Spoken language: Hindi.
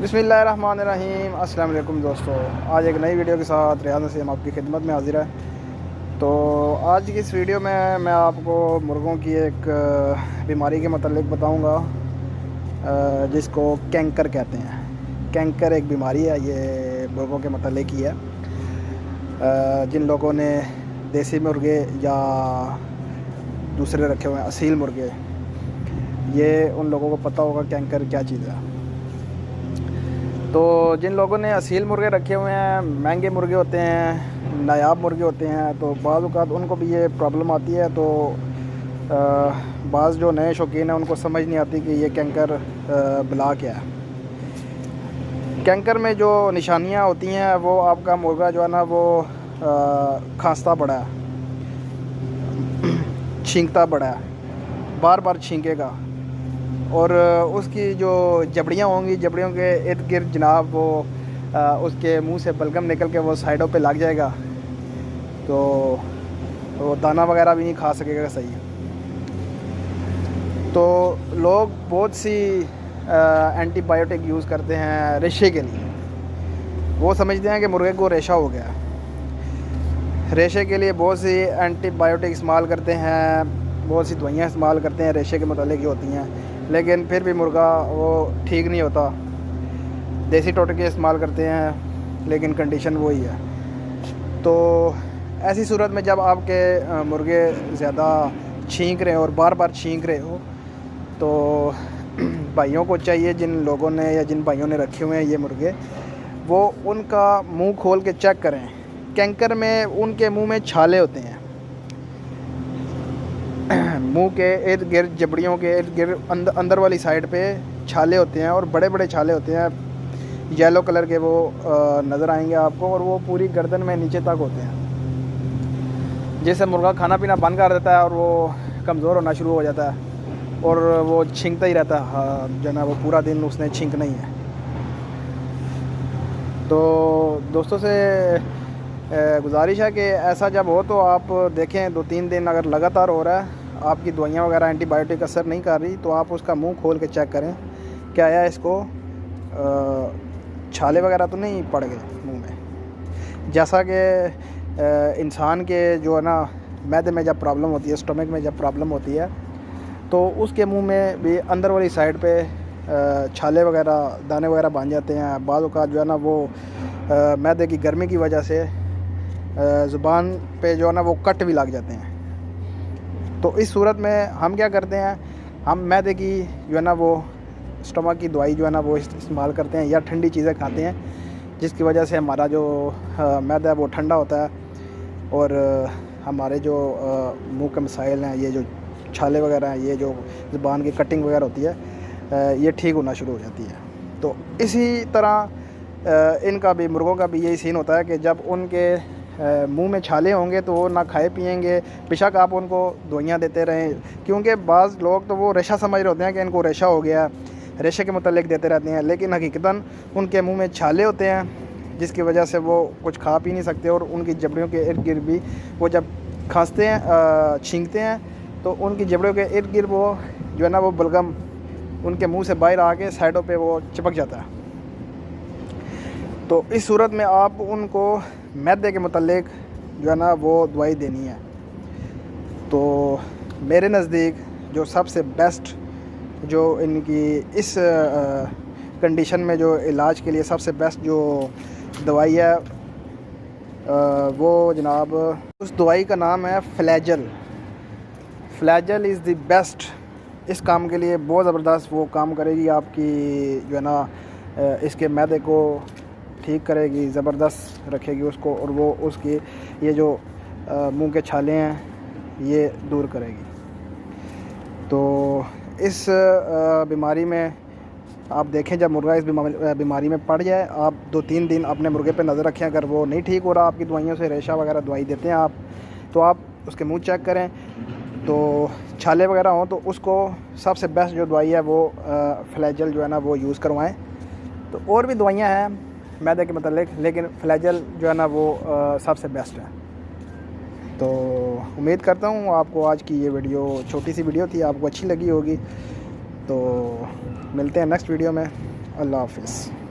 बिस्मिल्लाहिर्रहमानिर्रहीम। अस्सलाम वालेकुम दोस्तों, आज एक नई वीडियो के साथ रियाज नसीम आपकी खिदमत में हाजिर है। तो आज की इस वीडियो में मैं आपको मुर्गों की एक बीमारी के मतलब बताऊंगा, जिसको कैंकर कहते हैं। कैंकर एक बीमारी है, ये मुर्गों के मतलब ही है। जिन लोगों ने देसी मुर्गे या दूसरे रखे हुए हैं असील मुर्गे, ये उन लोगों को पता होगा कैंकर क्या चीज़ है। तो जिन लोगों ने असील मुर्गे रखे हुए हैं, महंगे मुर्गे होते हैं, नायाब मुर्गे होते हैं, तो बाज़ औक़ात उनको भी ये प्रॉब्लम आती है। तो बाज़ जो नए शौकीन हैं उनको समझ नहीं आती कि ये कैंकर बला क्या है। कैंकर में जो निशानियां होती हैं वो आपका मुर्गा जो है ना वो खांसता बड़ा है, छींकता बड़ा है, बार बार छींकेगा, और उसकी जो जबड़ियाँ होंगी, जबड़ियों के इर्द गिर्द जनाब वो उसके मुंह से बलगम निकल के वो साइडों पे लग जाएगा, तो वो दाना वगैरह भी नहीं खा सकेगा सही। तो लोग बहुत सी एंटीबायोटिक यूज़ करते हैं रेशे के लिए। वो समझते हैं कि मुर्गे को रेशा हो गया। रेशे के लिए बहुत सी एंटीबायोटिक इस्तेमाल करते हैं, बहुत सी दवाइयाँ इस्तेमाल करते हैं रेशे के मतलब की होती हैं, लेकिन फिर भी मुर्गा वो ठीक नहीं होता। देसी टोटके इस्तेमाल करते हैं, लेकिन कंडीशन वही है। तो ऐसी सूरत में जब आपके मुर्गे ज़्यादा छींक रहे हो और बार बार छींक रहे हो, तो भाइयों को चाहिए, जिन लोगों ने या जिन भाइयों ने रखे हुए हैं ये मुर्गे, वो उनका मुंह खोल के चेक करें। कैंकर में उनके मुंह में छाले होते हैं, मुंह के इर्द गिर्द, जबड़ियों के इर्द गिर्द अंदर वाली साइड पे छाले होते हैं, और बड़े बड़े छाले होते हैं, येलो कलर के वो नज़र आएंगे आपको, और वो पूरी गर्दन में नीचे तक होते हैं, जिससे मुर्गा खाना पीना बंद कर देता है और वो कमज़ोर होना शुरू हो जाता है, और वो छींकता ही रहता है जो ना, वो पूरा दिन उसने छींकना ही है। तो दोस्तों से गुजारिश है कि ऐसा जब हो तो आप देखें, 2-3 दिन अगर लगातार हो रहा है, आपकी दवाइयाँ वगैरह एंटीबायोटिक असर नहीं कर रही, तो आप उसका मुंह खोल के चेक करें क्या है, इसको छाले वगैरह तो नहीं पड़ गए मुंह में। जैसा कि इंसान के जो है ना मैदे में जब प्रॉब्लम होती है, स्टमक में जब प्रॉब्लम होती है, तो उसके मुंह में भी अंदर वाली साइड पे छाले वगैरह, दाने वगैरह बन जाते हैं। बाज़ औक़ात जो है ना वो मैदे की गर्मी की वजह से ज़ुबान पे जो है ना वो कट भी लग जाते हैं। तो इस सूरत में हम क्या करते हैं, हम मैदे की जो है ना वो स्टमक की दवाई जो है ना वो इस्तेमाल करते हैं, या ठंडी चीज़ें खाते हैं, जिसकी वजह से हमारा जो मैदा है वो ठंडा होता है, और हमारे जो मुंह के मसाइल हैं, ये जो छाले वगैरह हैं, ये जो ज़ुबान की कटिंग वगैरह होती है, ये ठीक होना शुरू हो जाती है। तो इसी तरह इनका भी, मुर्गों का भी यही सीन होता है कि जब उनके मुंह में छाले होंगे तो वो ना खाए पिएंगे, बेशक आप उनको दवाइयाँ देते रहें, क्योंकि बाज़ लोग तो वो रेशा समझ रहे होते हैं कि इनको रेशा हो गया, रेशे के मतलब देते रहते हैं, लेकिन हकीकतन उनके मुंह में छाले होते हैं, जिसकी वजह से वो कुछ खा पी नहीं सकते, और उनकी जबड़ियों के इर्द गिर्द भी वो जब खांसते हैं, छींकते हैं, तो उनकी जबड़ियों के इर्द गिर्द वो जो है ना वो बलगम उनके मुंह से बाहर आके साइडों पे वो चिपक जाता है। तो इस सूरत में आप उनको मैदे के मतलब जो है ना वो दवाई देनी है। तो मेरे नज़दीक जो सबसे बेस्ट, जो इनकी इस कंडीशन में जो इलाज के लिए सबसे बेस्ट जो दवाई है, वो जनाब उस दवाई का नाम है फ्लैजल। फ्लैजल इज़ द बेस्ट। इस काम के लिए बहुत ज़बरदस्त वो काम करेगी, आपकी जो है ना इसके मैदे को ठीक करेगी, ज़बरदस्त रखेगी उसको, और वो उसकी ये जो मुंह के छाले हैं ये दूर करेगी। तो इस बीमारी में आप देखें, जब मुर्गा इस बीमारी में पड़ जाए, आप 2-3 दिन अपने मुर्गे पे नज़र रखें। अगर वो नहीं ठीक हो रहा आपकी दवाइयों से, रेशा वगैरह दवाई देते हैं आप, तो आप उसके मुंह चेक करें, तो छाले वगैरह हों तो उसको सबसे बेस्ट जो दवाई है वो फ्लैजल जो है ना वो यूज़ करवाएं। तो और भी दवाइयाँ हैं मैदे के मतलब, लेकिन फ्लैजल जो है ना वो सबसे बेस्ट है। तो उम्मीद करता हूँ आपको आज की ये वीडियो, छोटी सी वीडियो थी, आपको अच्छी लगी होगी। तो मिलते हैं नेक्स्ट वीडियो में। अल्लाह हाफ़िज़।